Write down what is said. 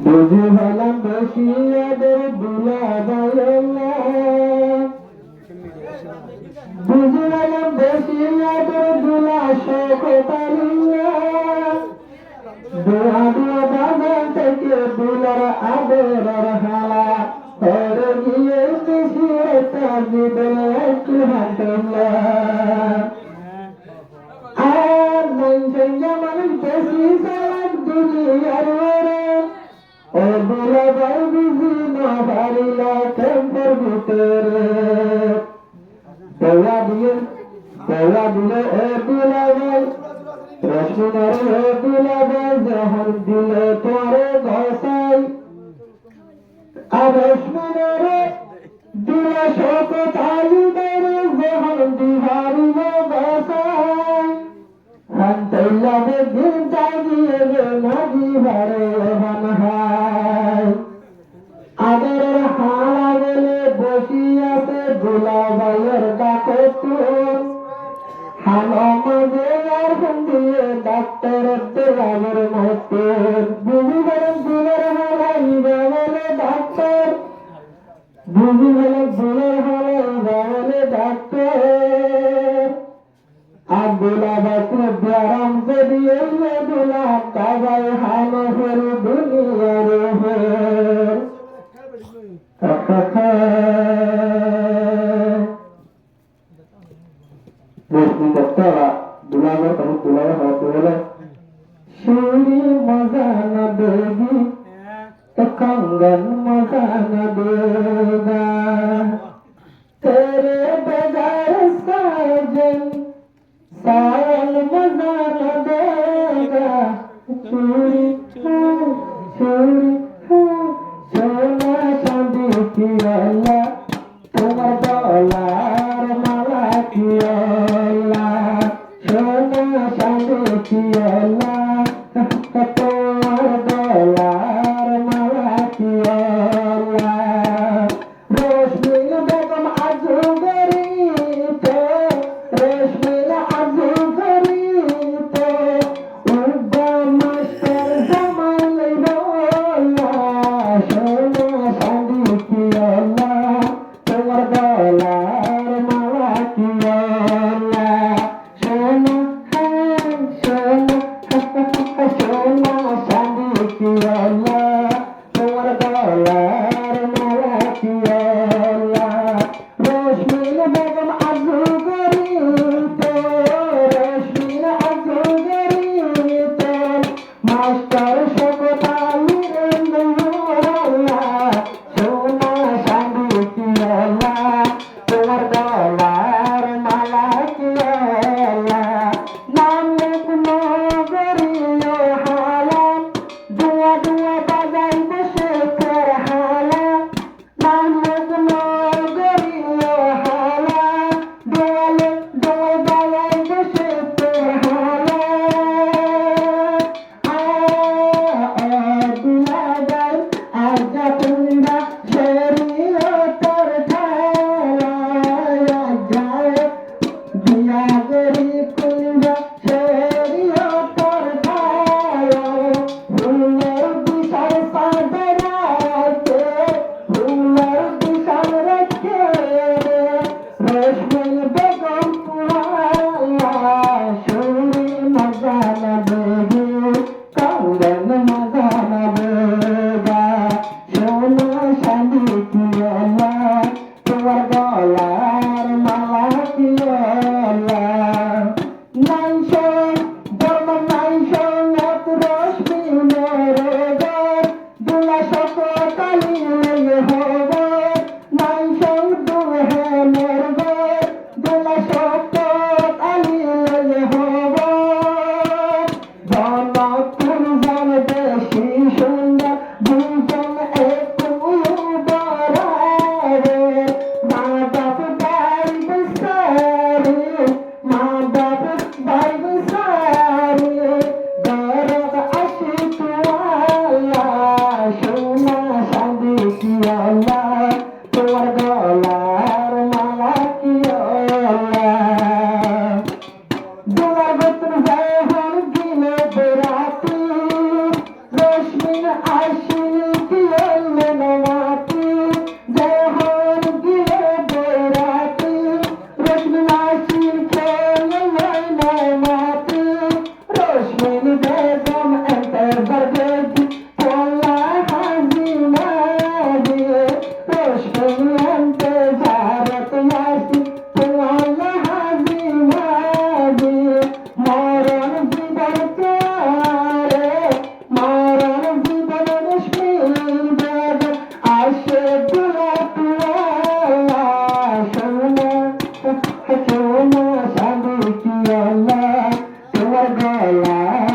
বুঝি হলাম বসিয়াদের দুলা বায়না, বুঝি হলাম বসিয়াদের দুলা শোকতালিয়া, দুয়া দুয়া বাগান থেকে দুলার আদরের হালা, হরে গিয়ে মিশিয়ে তার দিবে একটু হাতলা। আর মঞ্চে মানুষ বেশি সালাম দুনিয়ার ওরে, ও দুলা ভাই বিজি না পারিলা কেমন ভিতরে, দৌড়া দিয়ে ও দুলা ভাই রসুনের ও দুলা ভাই যখন দিলে তোরে ঘষাই, আর রসুনের দুলা শোক তালিদের যখন দিহারিল ঘষাই, আন্তলাবে দিন জাগিয়ে নাগি ভারে হানহাই, আদরের হালা গেলে বসিয়াছে দুলা ভাইয়ের ডাকতুন, হানো মজে আর দিয়ে ডাক্তারের দেওয়ালের মতন, বুঝি গেলেন দুলের হালাই বলে ডাক্তার, বুঝি গেলেন দুলের হালাই বলে ডাক্তার, আর দুলা বাচ্চা ব্যারাম যদি এলে দুলা কাবাই হানো ফের দুনিয়ার ফের সুরি মজা না দেগি তো कंगन मजा न देगा, तेरे बगैर साजन सावन मजा न देगा, चूड़ी चूड़ी सोना चांदी की अल्लाह, तुम्हार डॉलर माला की अल्लाह, सोना चांदी की अल्लाह, तुम्हार डॉलर माला की अल्लाह, रोशनी बेगम आजू गरीब रेशमी आजू गरीब उद्दा मास्टर जमाल बोला, सोना चांदी की अल्लाह, तुम्हार डॉलर माला की अल्लाह, सोना सोना चांदी की अल्लाह, तुम्हार डॉलर माला की अल्लाह, रोशनी बेगम आजू गरीब रेशमी आजू गरीब मास्टर शोकताली अल्लाह, सोना चांदी की अल्लाह, तुम्हार डॉलर माला की अल्लाह, नाम लिखनो गरियो हाला, दुआ दुआ बाजाई बसे कर हाला, नाम लिखनो गरियो हाला, दुआ बाजाई बसे कर हाला, दुला जाई आजा तुंगा शरीरो तर ठाला, जाए दिया गरी कुंजा शरीरो तर ठाला, फूलर दिशार सादराते फूलर दिशार रखे रेशमी बेगम पुआला, शूरी मजा न देगी कंगन मजा न देगा, सोना चांदी की अल्लाह, तुम्हार डॉलर माला की अल्लाह, नाइशों बर्मा नाइशों नत रोशनी मेरे घर, दुला शोकताली ले होगा, नाइशों दुल्हे मेरे घर, दुला शोकताली ले होगा, লা